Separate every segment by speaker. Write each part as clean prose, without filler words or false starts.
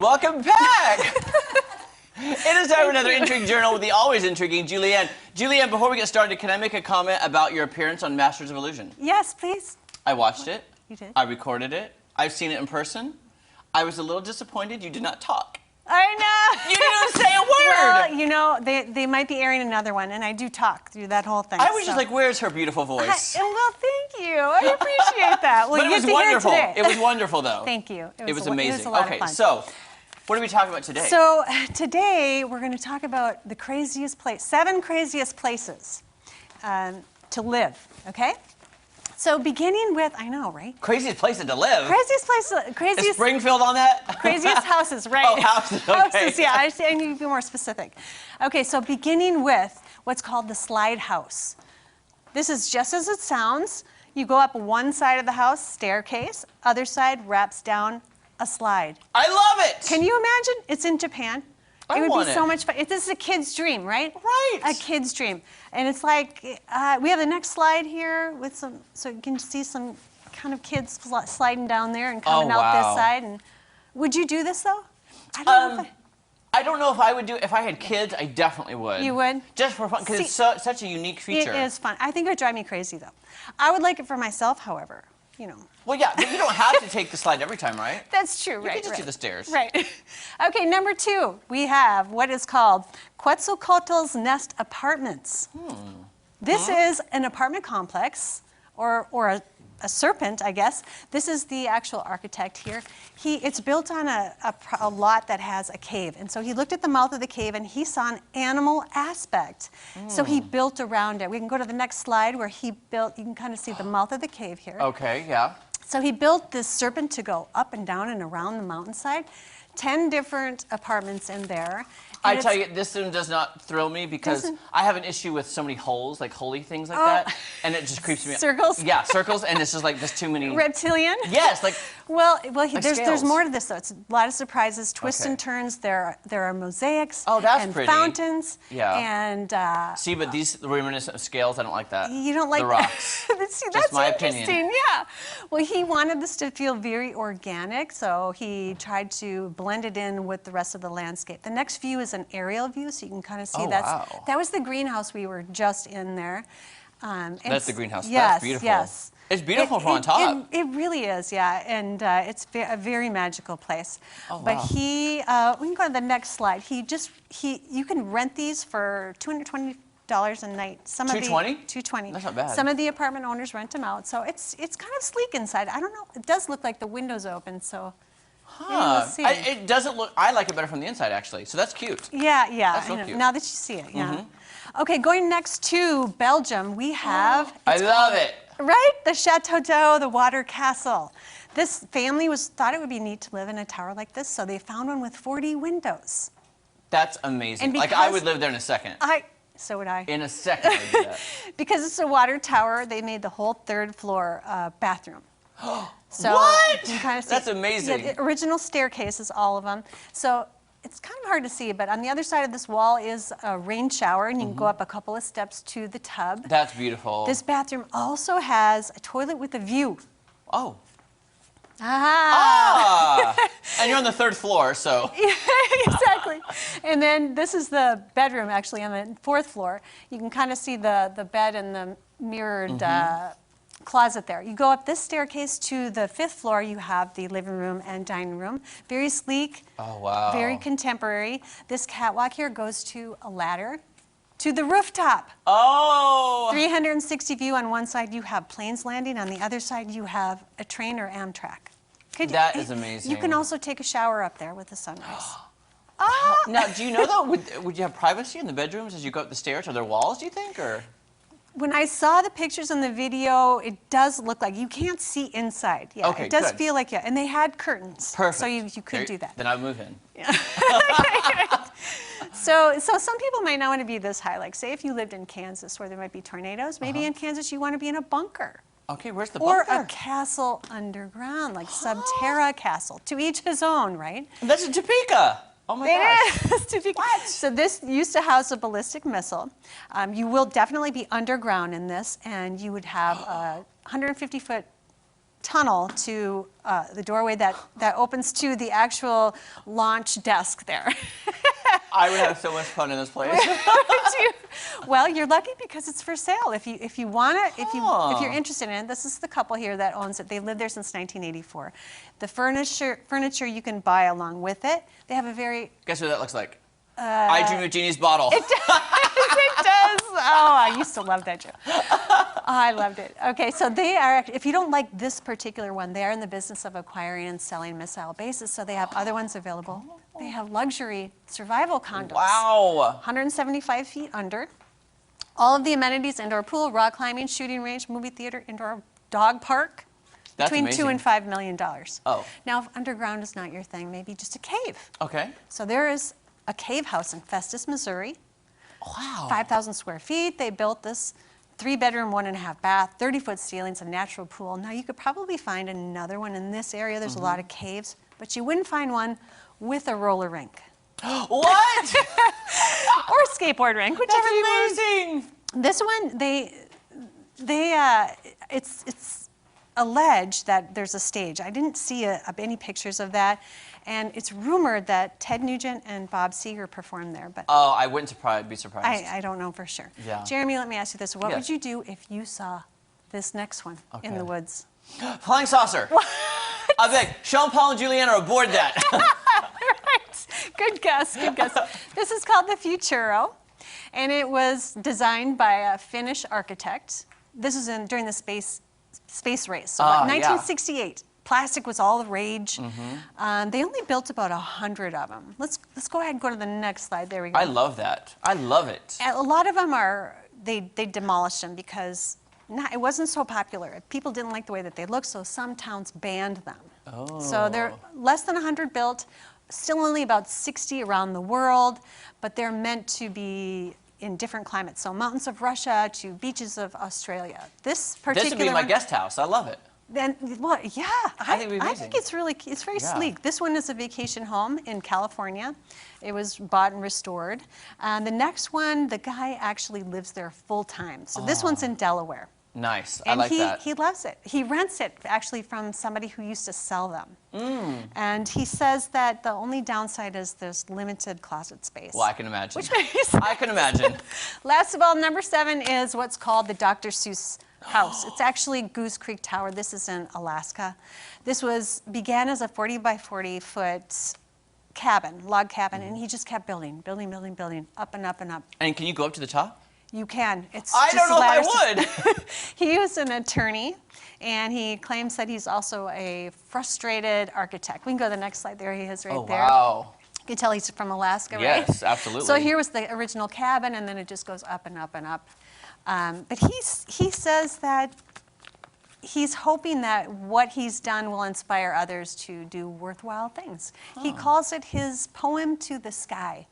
Speaker 1: Welcome back! It is time for another Intrigue Journal with the always intriguing Julianne. Julianne, before we get started, can I make a comment about your appearance on Masters of Illusion?
Speaker 2: Yes, please.
Speaker 1: I watched it.
Speaker 2: You did?
Speaker 1: I recorded it. I've seen it in person. I was a little disappointed you did not talk.
Speaker 2: I know!
Speaker 1: You didn't say a word!
Speaker 2: Well, you know, they might be airing another one, and I do talk through that whole thing.
Speaker 1: I was just like, where's her beautiful voice?
Speaker 2: Well, thank you. I appreciate that. Well,
Speaker 1: But it was wonderful.
Speaker 2: It
Speaker 1: It was wonderful, though.
Speaker 2: Thank you.
Speaker 1: It was amazing.
Speaker 2: It was a lot of fun.
Speaker 1: So, what are we talking about today?
Speaker 2: So, today we're going to talk about the craziest place, 7 craziest places to live, okay? So, beginning with, I know, right?
Speaker 1: Craziest place to live?
Speaker 2: Craziest place, craziest...
Speaker 1: Is Springfield on that?
Speaker 2: Craziest houses, right?
Speaker 1: Oh, houses, okay.
Speaker 2: Houses, yeah, I need to be more specific. Okay, so beginning with what's called the slide house. This is just as it sounds. You go up one side of the house, staircase, other side wraps down a slide.
Speaker 1: I love it!
Speaker 2: Can you imagine? It's in Japan. It would be so much fun. This is a kid's dream, right?
Speaker 1: Right.
Speaker 2: A kid's dream. And it's like, we have the next slide here with some, so you can see some kind of kids sliding down there and coming out this side. And would you do this though?
Speaker 1: I don't know if I would do it. If I had kids, I definitely would.
Speaker 2: You would?
Speaker 1: Just for fun, because it's such a unique feature.
Speaker 2: It is fun. I think it would drive me crazy though. I would like it for myself, however, you know.
Speaker 1: Well, yeah, but you don't have to take the slide every time, right?
Speaker 2: That's true, right?
Speaker 1: You can just do the stairs.
Speaker 2: Right. Okay, number 2, we have what is called Quetzalcoatl's Nest Apartments. This is an apartment complex, or a serpent, I guess. This is the actual architect here. It's built on a lot that has a cave, and so he looked at the mouth of the cave and he saw an animal aspect. So he built around it. We can go to the next slide where he built, you can kind of see the mouth of the cave here.
Speaker 1: Okay, yeah.
Speaker 2: So he built this serpent to go up and down and around the mountainside. 10 different apartments in there.
Speaker 1: I tell you, this one does not thrill me because I have an issue with so many holes, like holy things like that, and it just creeps me out.
Speaker 2: Circles?
Speaker 1: Yeah, circles, and it's just like, there's too many.
Speaker 2: Reptilian?
Speaker 1: Yes, like.
Speaker 2: Well,
Speaker 1: like
Speaker 2: there's more to this though. It's a lot of surprises, twists and turns. There are mosaics.
Speaker 1: Oh, that's
Speaker 2: and
Speaker 1: pretty.
Speaker 2: Fountains.
Speaker 1: Yeah.
Speaker 2: And
Speaker 1: see, but these reminiscent of scales, I don't like that.
Speaker 2: you don't like
Speaker 1: the rocks.
Speaker 2: See,
Speaker 1: Just
Speaker 2: that's
Speaker 1: my
Speaker 2: interesting.
Speaker 1: opinion.
Speaker 2: Yeah. Well, he wanted this to feel very organic, so he tried to blend it in with the rest of the landscape. The next view is an aerial view, so you can kind of see that was the greenhouse we were just in there.
Speaker 1: That's the greenhouse.
Speaker 2: Yes,
Speaker 1: that's beautiful.
Speaker 2: Yes.
Speaker 1: It's beautiful from on top.
Speaker 2: It really is, yeah, and it's a very magical place.
Speaker 1: Oh,
Speaker 2: but
Speaker 1: wow.
Speaker 2: We can go to the next slide. You can rent these for $220 a night. $220?
Speaker 1: That's not bad.
Speaker 2: Some of the apartment owners rent them out, so it's kind of sleek inside. I don't know. It does look like the windows open, so.
Speaker 1: Huh.
Speaker 2: See.
Speaker 1: It doesn't look. I like it better from the inside, actually. So that's cute.
Speaker 2: Yeah.
Speaker 1: That's so cute.
Speaker 2: Now that you see it, yeah. Okay, going next to Belgium, we have.
Speaker 1: I love it.
Speaker 2: Right? The Chateau d'Eau, the water castle. This family thought it would be neat to live in a tower like this, so they found one with 40 windows.
Speaker 1: That's amazing.
Speaker 2: And
Speaker 1: like, I would live there in a second.
Speaker 2: So would I.
Speaker 1: In a second, I would do that.
Speaker 2: Because it's a water tower, they made the whole 3rd floor bathroom. So
Speaker 1: what?
Speaker 2: You can kind of see.
Speaker 1: That's amazing.
Speaker 2: Yeah, the original staircases, all of them. So it's kind of hard to see, but on the other side of this wall is a rain shower, and you can go up a couple of steps to the tub.
Speaker 1: That's beautiful.
Speaker 2: This bathroom also has a toilet with a view.
Speaker 1: Oh.
Speaker 2: Ah!
Speaker 1: And you're on the 3rd floor, so.
Speaker 2: Yeah, exactly. And then this is the bedroom, actually, on the 4th floor. You can kind of see the bed and the mirrored closet there. You go up this staircase to the 5th floor, you have the living room and dining room. Very sleek.
Speaker 1: Oh, wow.
Speaker 2: Very contemporary. This catwalk here goes to a ladder to the rooftop.
Speaker 1: Oh!
Speaker 2: 360 view on one side, you have planes landing. On the other side, you have a train or Amtrak.
Speaker 1: That is amazing.
Speaker 2: You can also take a shower up there with the sunrise.
Speaker 1: Now, do you know, though, would you have privacy in the bedrooms as you go up the stairs? Are there walls, do you think, or?
Speaker 2: When I saw the pictures in the video, it does look like you can't see inside. Yeah,
Speaker 1: okay,
Speaker 2: it does
Speaker 1: good.
Speaker 2: feel like, yeah, and they had curtains.
Speaker 1: Perfect.
Speaker 2: So you could do that.
Speaker 1: Then I'll move in.
Speaker 2: Yeah. So some people might not want to be this high. Like, say if you lived in Kansas where there might be tornadoes, maybe in Kansas you want to be in a bunker.
Speaker 1: Okay, where's the bunker?
Speaker 2: Or a castle underground, like Subterra Castle. To each his own, right?
Speaker 1: That's in Topeka. Oh my gosh.
Speaker 2: What? So this used to house a ballistic missile. You will definitely be underground in this, and you would have a 150-foot tunnel to the doorway that opens to the actual launch desk there.
Speaker 1: I would have so much fun in this place.
Speaker 2: Well, you're lucky because it's for sale. If you want it, if you're interested in it, this is the couple here that owns it. They've lived there since 1984. The furniture you can buy along with it. They have a very...
Speaker 1: Guess what that looks like? I Dream of Jeannie's bottle.
Speaker 2: It does. It does. Oh, I used to love that joke. Oh, I loved it. Okay, so they are, if you don't like this particular one, they are in the business of acquiring and selling missile bases, so they have other ones available. They have luxury survival condos.
Speaker 1: Wow.
Speaker 2: 175 feet under. All of the amenities, indoor pool, rock climbing, shooting range, movie theater, indoor dog park.
Speaker 1: That's
Speaker 2: between
Speaker 1: amazing.
Speaker 2: $2 and $5 million.
Speaker 1: Oh.
Speaker 2: Now, if underground is not your thing, maybe just a cave.
Speaker 1: Okay.
Speaker 2: So there is a cave house in Festus, Missouri.
Speaker 1: Wow.
Speaker 2: 5,000 square feet. They built this 3-bedroom, 1.5 bath, 30-foot ceilings, a natural pool. Now, you could probably find another one in this area. There's a lot of caves, but you wouldn't find one with a roller rink.
Speaker 1: What?
Speaker 2: Or a skateboard rink, whichever you want.
Speaker 1: That's amazing.
Speaker 2: This one, it's alleged that there's a stage. I didn't see any pictures of that. And it's rumored that Ted Nugent and Bob Seger performed there. But
Speaker 1: Oh, I wouldn't be surprised.
Speaker 2: I don't know for sure.
Speaker 1: Yeah.
Speaker 2: Jeremy, let me ask you this. What
Speaker 1: Yes.
Speaker 2: would you do if you saw this next one in
Speaker 1: Okay.
Speaker 2: the woods?
Speaker 1: Flying saucer. I'm like, Sean Paul and Julianne are aboard that.
Speaker 2: Right. Good guess, good guess. This is called the Futuro, and it was designed by a Finnish architect. This was during the space race, so about 1968. Plastic was all the rage. They only built about 100 of them. Let's go ahead and go to the next slide. There we go.
Speaker 1: I love that. I love it.
Speaker 2: And a lot of them they demolished them because it wasn't so popular. People didn't like the way that they looked, so some towns banned them.
Speaker 1: Oh.
Speaker 2: So they're less than 100 built, still only about 60 around the world, but they're meant to be in different climates. So mountains of Russia to beaches of Australia. This particular
Speaker 1: This would be my
Speaker 2: one-
Speaker 1: guest house. I love it.
Speaker 2: Then, well, yeah,
Speaker 1: I think it'd be
Speaker 2: I
Speaker 1: amazing.
Speaker 2: think it's very
Speaker 1: Yeah.
Speaker 2: sleek. This one is a vacation home in California. It was bought and restored. The next one, the guy actually lives there full time. So this one's in Delaware.
Speaker 1: Nice. I
Speaker 2: And
Speaker 1: like that.
Speaker 2: he loves it. He rents it actually from somebody who used to sell them. And he says that the only downside is there's limited closet space.
Speaker 1: Well, I can imagine.
Speaker 2: Which makes sense.
Speaker 1: I can imagine.
Speaker 2: Last of all, number 7 is what's called the Dr. Seuss house. It's actually Goose Creek Tower. This is in Alaska. This began as a 40 by 40 foot cabin, log cabin, and he just kept building, up and up and up.
Speaker 1: And can you go up to the top?
Speaker 2: You can. It's
Speaker 1: I
Speaker 2: just
Speaker 1: don't know if I
Speaker 2: ladders. He was an attorney, and he claims that he's also a frustrated architect. We can go to the next slide. There he is right there.
Speaker 1: Wow.
Speaker 2: You can tell he's from Alaska, right?
Speaker 1: Yes, absolutely.
Speaker 2: So here was the original cabin, and then it just goes up and up and up. But he says that he's hoping that what he's done will inspire others to do worthwhile things. He calls it his poem to the sky.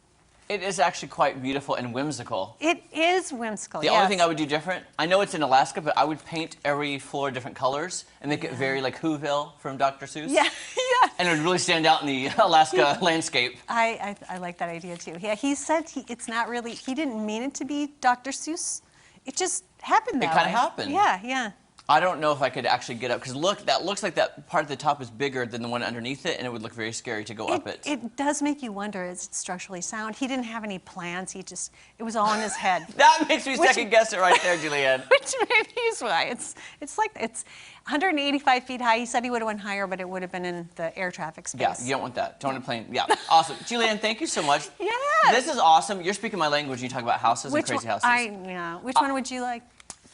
Speaker 1: It is actually quite beautiful and whimsical.
Speaker 2: It is whimsical,
Speaker 1: The only thing I would do different, I know it's in Alaska, but I would paint every floor different colors and make it very like Whoville from Dr. Seuss.
Speaker 2: Yeah, yeah.
Speaker 1: And it would really stand out in the Alaska landscape.
Speaker 2: I like that idea too. Yeah, he said it's not really, he didn't mean it to be Dr. Seuss. It just happened that way.
Speaker 1: It kind of happened.
Speaker 2: Yeah, yeah.
Speaker 1: I don't know if I could actually get up, because look, that looks like that part at the top is bigger than the one underneath it, and it would look very scary to go up it.
Speaker 2: It does make you wonder, is it structurally sound? He didn't have any plans, it was all in his head.
Speaker 1: That makes me second guess it right there, Julianne.
Speaker 2: Which maybe is why. It's 185 feet high. He said he would have went higher, but it would have been in the air traffic space.
Speaker 1: Yeah, you don't want that. Don't want a plane. Yeah, awesome. Julianne, thank you so much.
Speaker 2: Yeah.
Speaker 1: This is awesome. You're speaking my language when you talk about houses and crazy houses.
Speaker 2: Which one would you like?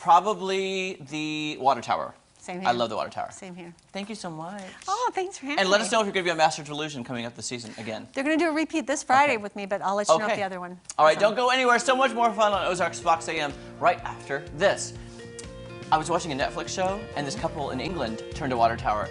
Speaker 1: Probably the water tower.
Speaker 2: Same here.
Speaker 1: I love the water tower.
Speaker 2: Same here.
Speaker 1: Thank you so much.
Speaker 2: Oh, thanks for having
Speaker 1: And let
Speaker 2: me.
Speaker 1: us know if you're going to be on Masters of Illusion coming up this season again.
Speaker 2: They're going to do a repeat this Friday
Speaker 1: Okay.
Speaker 2: with me, but I'll let you know if
Speaker 1: Okay.
Speaker 2: the other one.
Speaker 1: All right,
Speaker 2: is
Speaker 1: don't
Speaker 2: on.
Speaker 1: go anywhere. So much more fun on Ozarks Fox AM right after this. I was watching a Netflix show, and this couple in England turned a water tower